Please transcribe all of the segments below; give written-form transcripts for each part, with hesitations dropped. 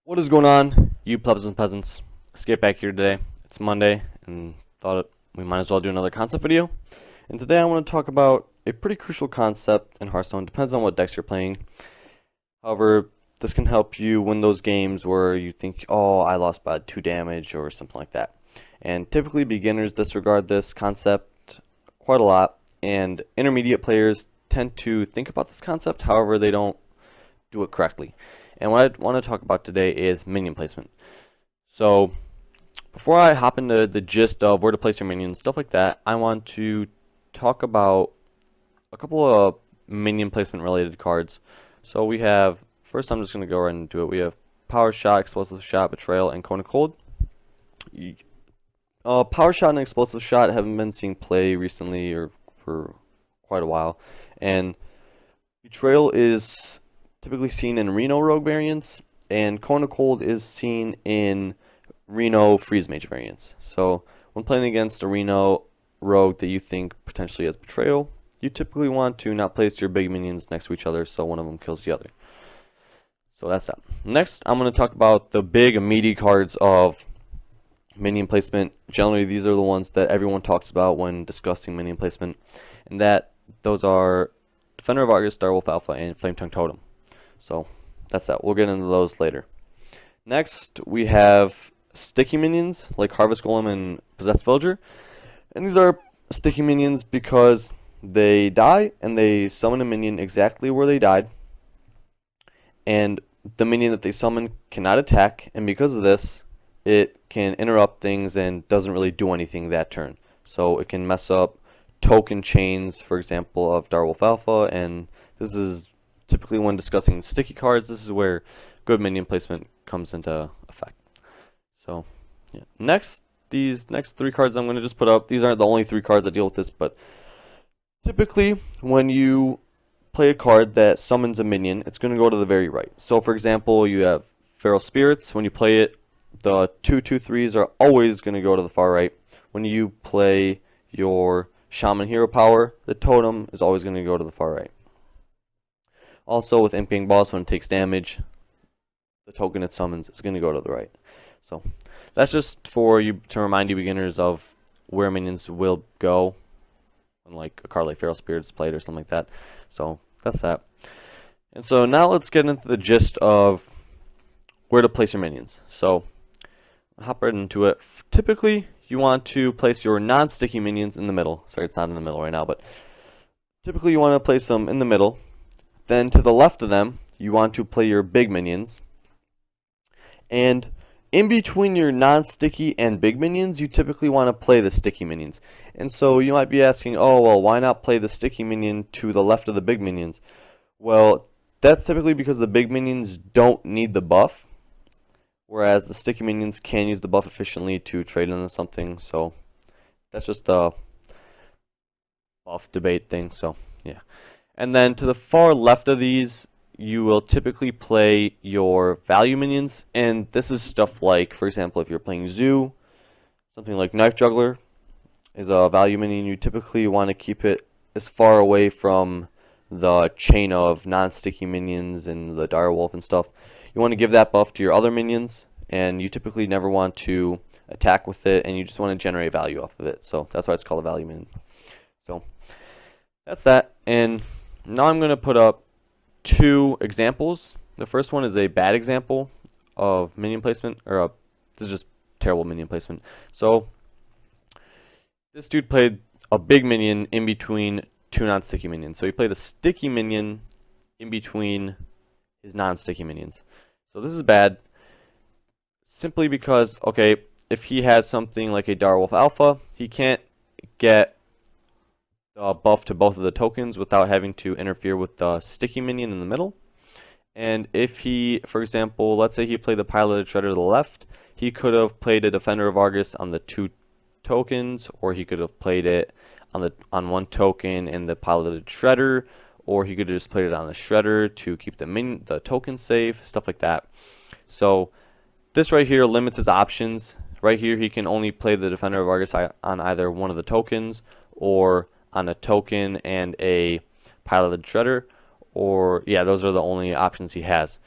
What is going on, you plebs and peasants? Skip back here today. It's Monday, and thought we might as well do another concept video. And today I want to talk about a pretty crucial concept in Hearthstone. Depends on what decks you're playing. However, this can help you win those games where you think, oh, I lost by 2 damage or something like that. And typically beginners disregard this concept quite a lot, and intermediate players tend to think about this concept, however they don't do it correctly. And what I want to talk about today is minion placement. So before I hop into the gist of where to place your minions, stuff like that, I want to talk about a couple of minion placement related cards. So we have, first I'm just going to go right into it, we have Power Shot, Explosive Shot, Betrayal, and Cone of Cold. Power Shot and Explosive Shot haven't been seen play recently or for quite a while. And Betrayal is typically seen in Reno Rogue variants, and Cone of Cold is seen in Reno Freeze Mage variants. So when playing against a Reno Rogue that you think potentially has Betrayal, you typically want to not place your big minions next to each other so one of them kills the other. So that's that. Next, I'm going to talk about the big meaty cards of minion placement. Generally, these are the ones that everyone talks about when discussing minion placement, and those are Defender of Argus, Direwolf Alpha, and Flametongue Totem. So that's that. We'll get into those later. Next, we have sticky minions like Harvest Golem and Possessed Villager. And these are sticky minions because they die and they summon a minion exactly where they died. And the minion that they summon cannot attack, and because of this, it can interrupt things and doesn't really do anything that turn. So it can mess up token chains, for example, of Direwolf Alpha, and this is typically when discussing sticky cards, this is where good minion placement comes into effect. So, yeah. Next, these next 3 cards I'm going to just put up. These aren't the only 3 cards that deal with this, but typically when you play a card that summons a minion, it's going to go to the very right. So, for example, you have Feral Spirits. When you play it, the 2/2/3s are always going to go to the far right. When you play your Shaman Hero Power, the totem is always going to go to the far right. Also, with Imp Boss, when it takes damage, the token it summons is going to go to the right. So that's just for you to remind you beginners of where minions will go when like a card like Feral Spirit is played or something like that. So that's that. And so now let's get into the gist of where to place your minions. So I'll hop right into it. Typically, you want to place your non-sticky minions in the middle. Sorry, it's not in the middle right now, but typically you want to place them in the middle. Then to the left of them, you want to play your big minions. And in between your non-sticky and big minions, you typically want to play the sticky minions. And so you might be asking, oh, well, why not play the sticky minion to the left of the big minions? Well, that's typically because the big minions don't need the buff, whereas the sticky minions can use the buff efficiently to trade into something. So that's just a buff debate thing. So yeah. And then to the far left of these, you will typically play your value minions. And this is stuff like, for example, if you're playing Zoo, something like Knife Juggler is a value minion. You typically want to keep it as far away from the chain of non-sticky minions and the Direwolf and stuff. You want to give that buff to your other minions, and you typically never want to attack with it, and you just want to generate value off of it. So that's why it's called a value minion. So that's that. And now I'm going to put up 2 examples. The first one is a bad example of minion placement, or this is just terrible minion placement. So this dude played a big minion in between 2 non-sticky minions. So he played a sticky minion in between his non-sticky minions. So this is bad simply because, okay, if he has something like a Direwolf Alpha, he can't get the buff to both of the tokens without having to interfere with the sticky minion in the middle. And if he, for example, let's say he played the Piloted Shredder to the left, he could have played a Defender of Argus on the 2 tokens, or he could have played it on 1 token in the Piloted Shredder, or he could have just played it on the Shredder to keep the token safe, stuff like that. So this right here limits his options. Right here he can only play the Defender of Argus on either one of the tokens, or on a token and a Piloted Shredder, or yeah, those are the only options he has.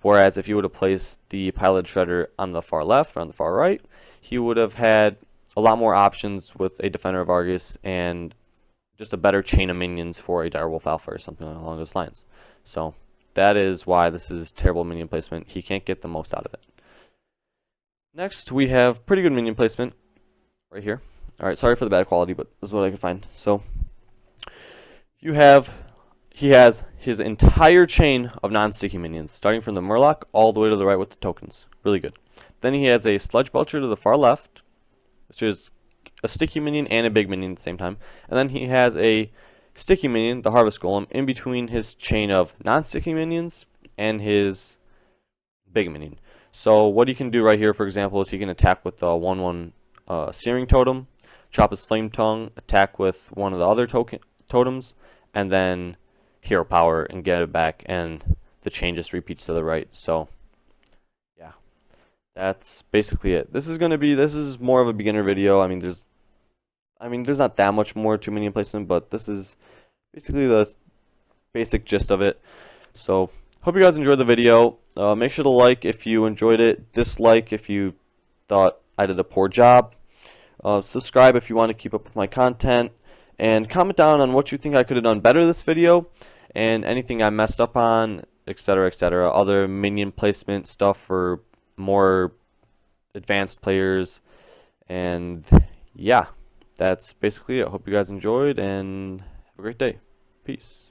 Whereas if you would have placed the Pilot Shredder on the far left or on the far right, he would have had a lot more options with a Defender of Argus and just a better chain of minions for a Direwolf Alpha or something along those lines. So that is why this is terrible minion placement. He can't get the most out of it. Next, we have pretty good minion placement right here. Alright, sorry for the bad quality, but this is what I can find. So he has his entire chain of non-sticky minions, starting from the Murloc all the way to the right with the tokens. Really good. Then he has a Sludge Belcher to the far left, which is a sticky minion and a big minion at the same time. And then he has a sticky minion, the Harvest Golem, in between his chain of non-sticky minions and his big minion. So what he can do right here, for example, is he can attack with the 1/1 Searing Totem, chop his Flame Tongue, attack with one of the other totems, and then Hero Power and get it back, and the chain just repeats to the right. So yeah, that's basically it. This is more of a beginner video. I mean, there's not that much more to minion placement, but this is basically the basic gist of it. So hope you guys enjoyed the video. Make sure to like if you enjoyed it, dislike if you thought I did a poor job. Subscribe if you want to keep up with my content, and comment down on what you think I could have done better this video, and anything I messed up on, etc., etc. Other minion placement stuff for more advanced players. And yeah, that's basically it. Hope you guys enjoyed, and have a great day. Peace.